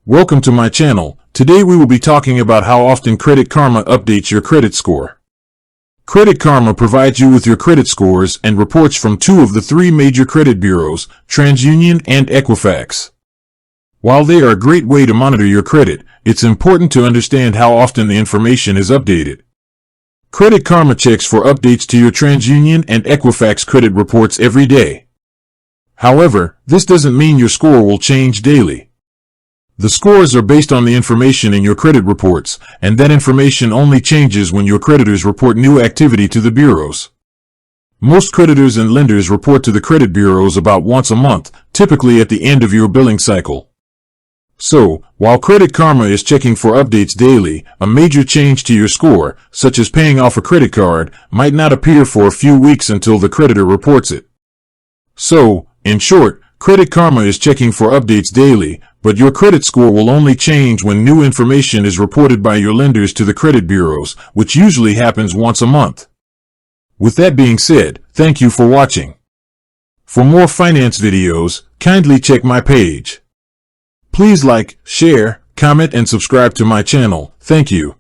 Welcome to my channel. Today we will be talking about how often Credit Karma updates your credit score. Credit Karma provides you with your credit scores and reports from two of the three major credit bureaus, TransUnion and Equifax. While they are a great way to monitor your credit, it's important to understand how often the information is updated. Credit Karma checks for updates to your TransUnion and Equifax credit reports every day. However, this doesn't mean your score will change daily. The scores are based on the information in your credit reports, and that information only changes when your creditors report new activity to the bureaus. Most creditors and lenders report to the credit bureaus about once a month, typically at the end of your billing cycle. So, while Credit Karma is checking for updates daily, a major change to your score, such as paying off a credit card, might not appear for a few weeks until the creditor reports it. So, in short, Credit Karma is checking for updates daily, but your credit score will only change when new information is reported by your lenders to the credit bureaus, which usually happens once a month. With that being said, thank you for watching. For more finance videos, kindly check my page. Please like, share, comment and subscribe to my channel. Thank you.